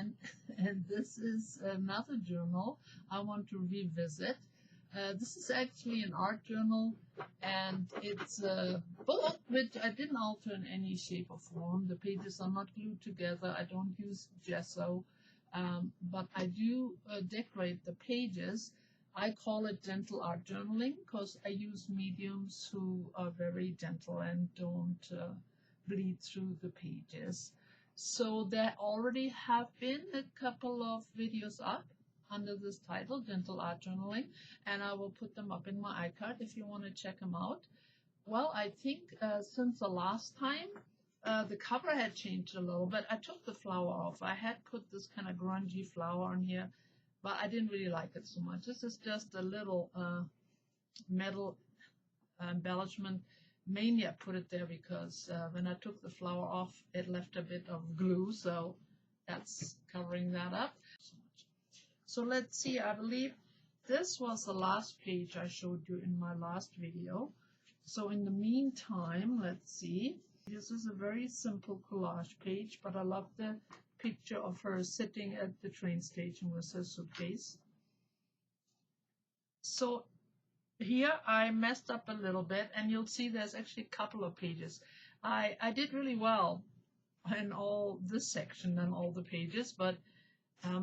again, and this is another journal I want to revisit. This is actually an art journal, and it's a book which I didn't alter in any shape or form. The pages are not glued together. I don't use gesso, but I do decorate the pages. I call it gentle art journaling because I use mediums who are very gentle and don't bleed through the pages. So there already have been a couple of videos up under this title, Gentle Art Journaling, and I will put them up in my iCard if you want to check them out. Well, I think since the last time, the cover had changed a little bit. I took the flower off. I had put this kind of grungy flower on here, but I didn't really like it so much. This is just a little metal embellishment. Mainly I put it there because when I took the flower off, it left a bit of glue, so that's covering that up. So let's see, I believe this was the last page I showed you in my last video. So in the meantime, let's see. This is a very simple collage page, but I love the picture of her sitting at the train station with her suitcase. So here I messed up a little bit, and you'll see there's actually a couple of pages. I did really well in all this section and all the pages, but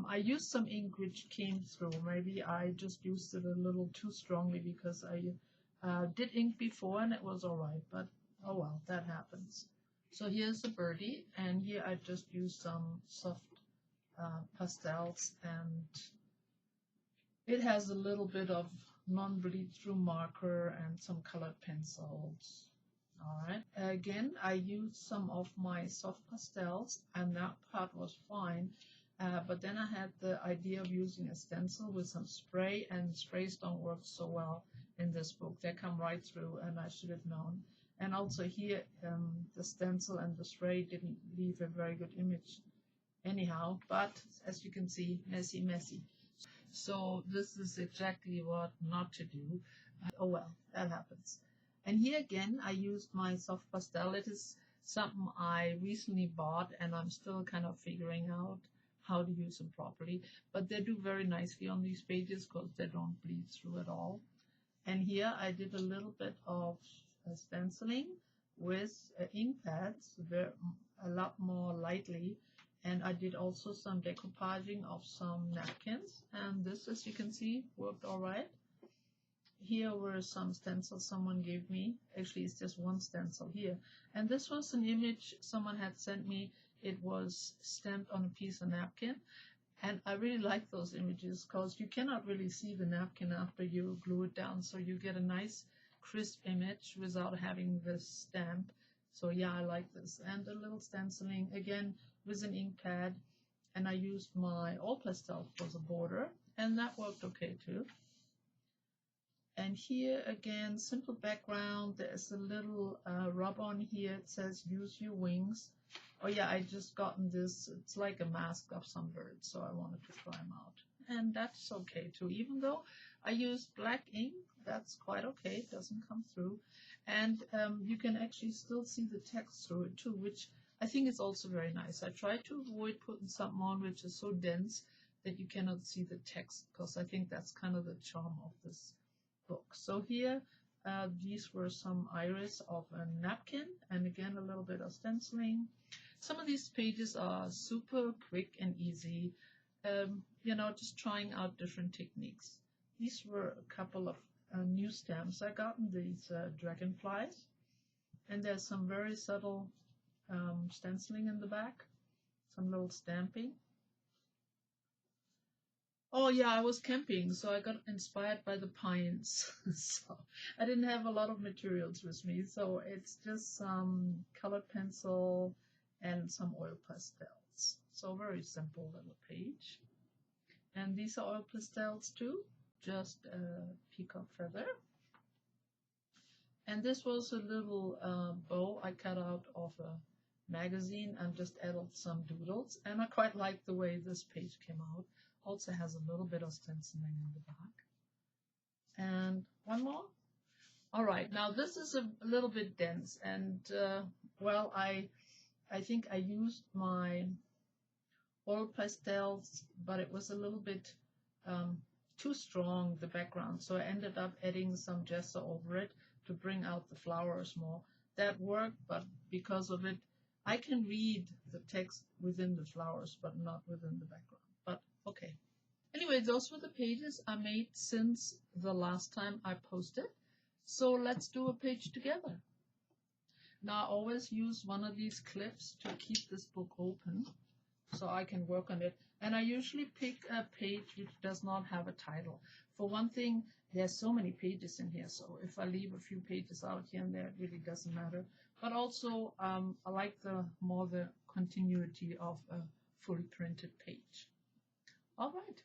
I used some ink which came through. Maybe I just used it a little too strongly because I did ink before and it was alright, but oh well, that happens. So here's a birdie, and here I just used some soft pastels, and it has a little bit of non-bleed through marker and some colored pencils. Alright, again I used some of my soft pastels, and that part was fine. But then I had the idea of using a stencil with some spray, and sprays don't work so well in this book. They come right through, and I should have known. And also here, the stencil and the spray didn't leave a very good image anyhow, but as you can see, messy, messy. So this is exactly what not to do. Oh well, that happens. And here again, I used my soft pastel. It is something I recently bought, and I'm still kind of figuring out how to use them properly, but they do very nicely on these pages because they don't bleed through at all. And here I did a little bit of stenciling with ink pads, a lot more lightly, and I did also some decoupaging of some napkins, and this, as you can see, worked all right. Here were some stencils someone gave me. Actually, it's just one stencil here, and this was an image someone had sent me. It was stamped on a piece of napkin, and I really like those images because you cannot really see the napkin after you glue it down, so you get a nice crisp image without having this stamp. So yeah, I like this. And a little stenciling again with an ink pad, and I used my all pastel for the border, and that worked okay too. And here again, simple background. There's a little rub on here. It says use your wings. Oh yeah, I just gotten this. It's like a mask of some birds, so I wanted to try them out. And that's okay too. Even though I used black ink, that's quite okay. It doesn't come through. And you can actually still see the text through it too, which I think is also very nice. I try to avoid putting something on which is so dense that you cannot see the text, because I think that's kind of the charm of this book. So here, these were some iris of a napkin, and again a little bit of stenciling. Some of these pages are super quick and easy, you know, just trying out different techniques. These were a couple of new stamps. I gotten these dragonflies, and there's some very subtle stenciling in the back, some little stamping. Oh yeah, I was camping, so I got inspired by the pines. So I didn't have a lot of materials with me, so it's just some colored pencil and some oil pastels. So very simple little page. And these are oil pastels too, just a peacock feather. And this was a little bow I cut out of a magazine and just added some doodles, and I quite like the way this page came out. Also has a little bit of stenciling in the back. And one more. All right, now this is a little bit dense, and well, I think I used my oil pastels, but it was a little bit too strong, the background. So I ended up adding some gesso over it to bring out the flowers more. That worked, but because of it, I can read the text within the flowers, but not within the background. But okay. Anyway, those were the pages I made since the last time I posted. So let's do a page together. Now I always use one of these clips to keep this book open so I can work on it. And I usually pick a page which does not have a title. For one thing, there's so many pages in here, so if I leave a few pages out here and there, it really doesn't matter. But also, I like the continuity of a fully printed page. All right.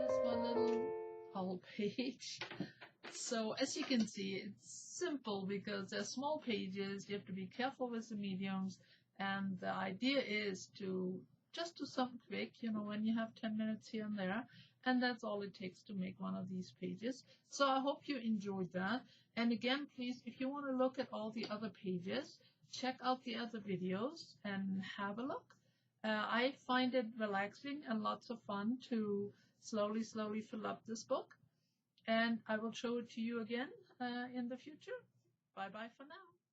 Here's one little whole page. So as you can see, it's simple because they're small pages. You have to be careful with the mediums. And the idea is to just do something quick, when you have 10 minutes here and there. and that's all it takes to make one of these pages. So I hope you enjoyed that. And again, please, if you want to look at all the other pages, check out the other videos and have a look. I find it relaxing and lots of fun to slowly fill up this book. And I will show it to you again in the future. Bye bye for now.